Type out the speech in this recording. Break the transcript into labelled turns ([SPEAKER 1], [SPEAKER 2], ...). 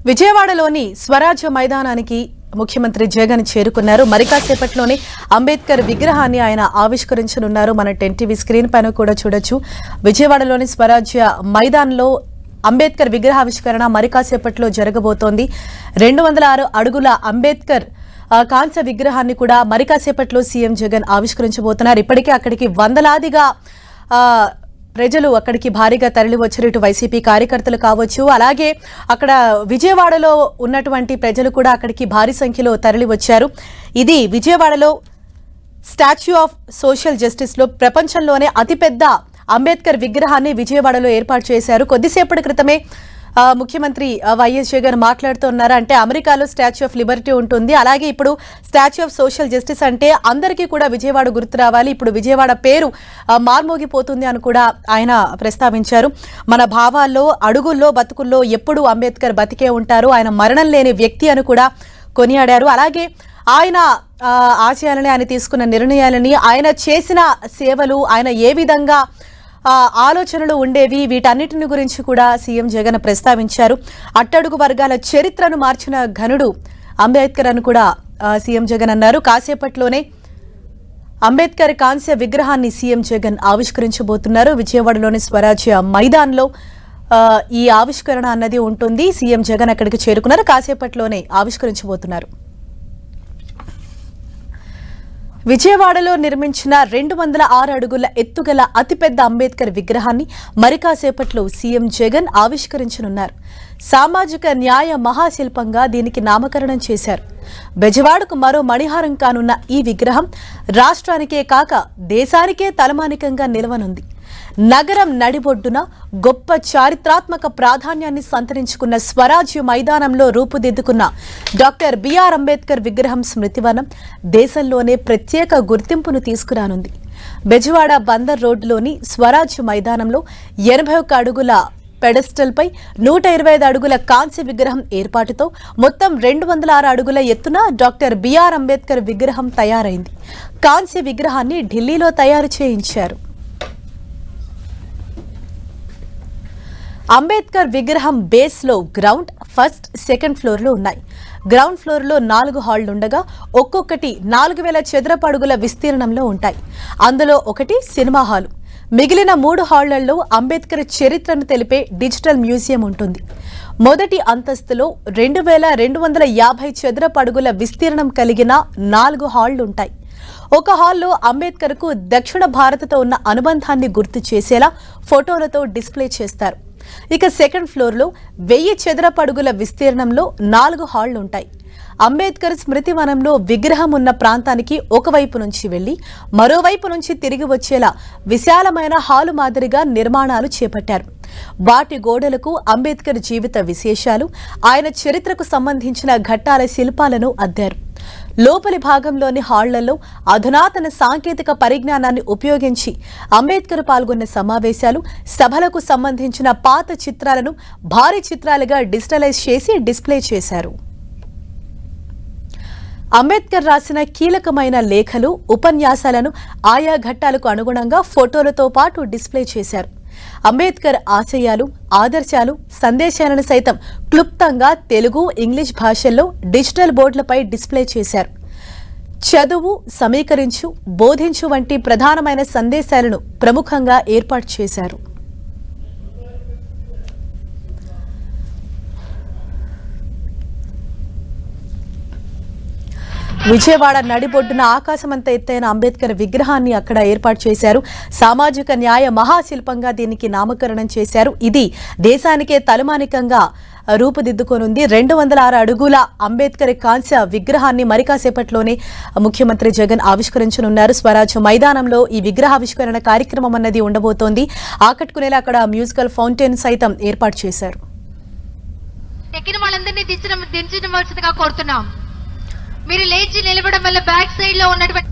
[SPEAKER 1] విజయవాడలోని స్వరాజ్య మైదానానికి ముఖ్యమంత్రి జగన్ చేరుకున్నారు. మరికాసేపట్లోనే అంబేద్కర్ విగ్రహాన్ని ఆయన ఆవిష్కరించనున్నారు. మన 10 టీవీ స్క్రీన్ పైన కూడా చూడొచ్చు. విజయవాడలోని స్వరాజ్య మైదానంలో అంబేద్కర్ విగ్రహావిష్కరణ మరికాసేపట్లో జరగబోతోంది. 206 అడుగుల అంబేద్కర్ కాంస్య విగ్రహాన్ని కూడా మరికాసేపట్లో సీఎం జగన్ ఆవిష్కరించబోతున్నారు. ఇప్పటికే అక్కడికి వందలాదిగా ప్రజలు అక్కడికి భారీగా తరలి వచ్చారు. ఇటు వైసీపీ కార్యకర్తలు కావచ్చు, అలాగే అక్కడ విజయవాడలో ఉన్నటువంటి ప్రజలు కూడా అక్కడికి భారీ సంఖ్యలో తరలి వచ్చారు. ఇది విజయవాడలో స్టాచ్యూ ఆఫ్ సోషల్ జస్టిస్ లో ప్రపంచంలోనే అతిపెద్ద అంబేద్కర్ విగ్రహాన్ని విజయవాడలో ఏర్పాటు చేశారు. కొద్దిసేపటి క్రితమే ముఖ్యమంత్రి వైఎస్ జగన్ మాట్లాడుతున్నారు. అంటే అమెరికాలో స్టాచ్యూ ఆఫ్ లిబర్టీ ఉంటుంది, అలాగే ఇప్పుడు స్టాచ్యూ ఆఫ్ సోషల్ జస్టిస్ అంటే అందరికీ కూడా విజయవాడ గుర్తు రావాలి, ఇప్పుడు విజయవాడ పేరు మార్మోగిపోతుంది అని కూడా ఆయన ప్రస్తావించారు. మన భావాల్లో, అడుగుల్లో, బతుకుల్లో ఎప్పుడూ అంబేద్కర్ బతికే ఉంటారు, ఆయన మరణం లేని వ్యక్తి అని కూడా కొనియాడారు. అలాగే ఆయన ఆశయాలని, ఆయన తీసుకున్న నిర్ణయాలని, ఆయన చేసిన సేవలు, ఆయన ఏ విధంగా ఆలోచనలు ఉండేవి, వీటన్నిటిని గురించి కూడా సీఎం జగన్ ప్రస్తావించారు. అట్టడుగు వర్గాల చరిత్రను మార్చిన ఘనుడు అంబేద్కర్ అని కూడా సీఎం జగన్ అన్నారు. కాసేపట్లోనే అంబేద్కర్ కాంస్య విగ్రహాన్ని సీఎం జగన్ ఆవిష్కరించబోతున్నారు. విజయవాడలోని స్వరాజ్య మైదాన్లో ఈ ఆవిష్కరణ అన్నది ఉంటుంది. సీఎం జగన్ అక్కడికి చేరుకున్నారు. కాసేపట్లోనే ఆవిష్కరించబోతున్నారు. విజయవాడలో నిర్మించిన 206 అడుగుల ఎత్తుగల అతిపెద్ద అంబేద్కర్ విగ్రహాన్ని మరికాసేపట్లో సీఎం జగన్ ఆవిష్కరించనున్నారు. సామాజిక న్యాయ మహాశిల్పంగా దీనికి నామకరణం చేశారు. బెజవాడకు మరో మణిహారం కానున్న ఈ విగ్రహం రాష్ట్రానికే కాక దేశానికే తలమానికంగా నిలవనుంది. నగరం నడిబొడ్డున గొప్ప చారిత్రాత్మక ప్రాధాన్యాన్ని సంతరించుకున్న స్వరాజ్య మైదానంలో రూపుదిద్దుకున్న డాక్టర్ బిఆర్ అంబేద్కర్ విగ్రహం స్మృతివనం దేశంలోనే ప్రత్యేక గుర్తింపును తీసుకురానుంది. బెజవాడ బందర్ రోడ్డులోని స్వరాజ్య మైదానంలో 81 అడుగుల పెడస్టల్ పై 125 అడుగుల కాంస్య విగ్రహం ఏర్పాటుతో మొత్తం 206 అడుగుల ఎత్తున డాక్టర్ బిఆర్ అంబేద్కర్ విగ్రహం తయారైంది. కాంస్య విగ్రహాన్ని ఢిల్లీలో తయారు చేయించారు. అంబేద్కర్ విగ్రహం బేస్ లో గ్రౌండ్, ఫస్ట్, సెకండ్ ఫ్లోర్లు ఉన్నాయి. గ్రౌండ్ ఫ్లోర్ లో 4 హాళ్లు ఉండగా ఒక్కొక్కటి 4000 చదరపు అడుగుల విస్తీర్ణంలో ఉంటాయి. అందులో ఒకటి సినిమా హాలు. మిగిలిన 3 హాళ్లలో అంబేద్కర్ చరిత్రను తెలిపే డిజిటల్ మ్యూజియం ఉంటుంది. మొదటి అంతస్తులో 2250 చదరపు అడుగుల విస్తీర్ణం కలిగిన 4 హాళ్లు ఉంటాయి. ఒక హాల్లో అంబేద్కర్ కు దక్షిణ భారత్తో ఉన్న అనుబంధాన్ని గుర్తు చేసేలా ఫోటోలతో డిస్ప్లే చేస్తారు. ఇక సెకండ్ ఫ్లోర్ లో 1000 చదరపు అడుగుల విస్తీర్ణంలో 4 హాళ్లు ఉంటాయి. అంబేద్కర్ స్మృతి వనంలో విగ్రహం ఉన్న ప్రాంతానికి ఒకవైపు నుంచి వెళ్లి మరోవైపు నుంచి తిరిగి వచ్చేలా విశాలమైన హాలు మాదిరిగా నిర్మాణాలు చేపట్టారు. వాటి గోడలకు అంబేద్కర్ జీవిత విశేషాలు, ఆయన చరిత్రకు సంబంధించిన ఘట్టాల శిల్పాలను అద్దారు. లోపలి భాగంలోని హాళ్లలో అధునాతన సాంకేతిక పరిజ్ఞానాన్ని ఉపయోగించి అంబేద్కర్ పాల్గొన్న సమావేశాలు, సభలకు సంబంధించిన పాత చిత్రాలను భారీ చిత్రాలుగా డిజిటలైజ్ చేసి డిస్ప్లే చేశారు. అంబేద్కర్ రాసిన కీలకమైన లేఖలు, ఉపన్యాసాలను ఆయా ఘట్టాలకు అనుగుణంగా ఫోటోలతో పాటు డిస్ప్లే చేశారు. అంబేద్కర్ ఆశయాలు, ఆదర్శాలు, సందేశాలను సైతం క్లుప్తంగా తెలుగు, ఇంగ్లీష్ భాషల్లో డిజిటల్ బోర్డులపై డిస్ప్లే చేశారు. చదువు, సమీకరించు, బోధించు వంటి ప్రధానమైన సందేశాలను ప్రముఖంగా ఏర్పాటు చేశారు. విజయవాడ నడిబొడ్డున ఆకాశమంత ఎత్తైన అంబేద్కర్ విగ్రహాన్ని అక్కడ ఏర్పాటు చేశారు. సామాజిక న్యాయ మహాశిల్పంగా దీనికి నామకరణం చేశారు. ఇది దేశానికే తలమానికంగా రూపుదిద్దుకోనుంది. 206 అడుగుల అంబేద్కర్ కాంస్య విగ్రహాన్ని మరికాసేపట్లోనే ముఖ్యమంత్రి జగన్ ఆవిష్కరించనున్నారు. స్వరాజ్య మైదానంలో ఈ విగ్రహావిష్కరణ కార్యక్రమం అన్నది ఉండబోతోంది. ఆకట్టుకునేలా అక్కడ మ్యూజికల్ ఫౌంటైన్ సైతం ఏర్పాటు చేశారు.
[SPEAKER 2] మీరు లేచి నిలబడడం వల్ల బ్యాక్ సైడ్ లో ఉన్నటువంటి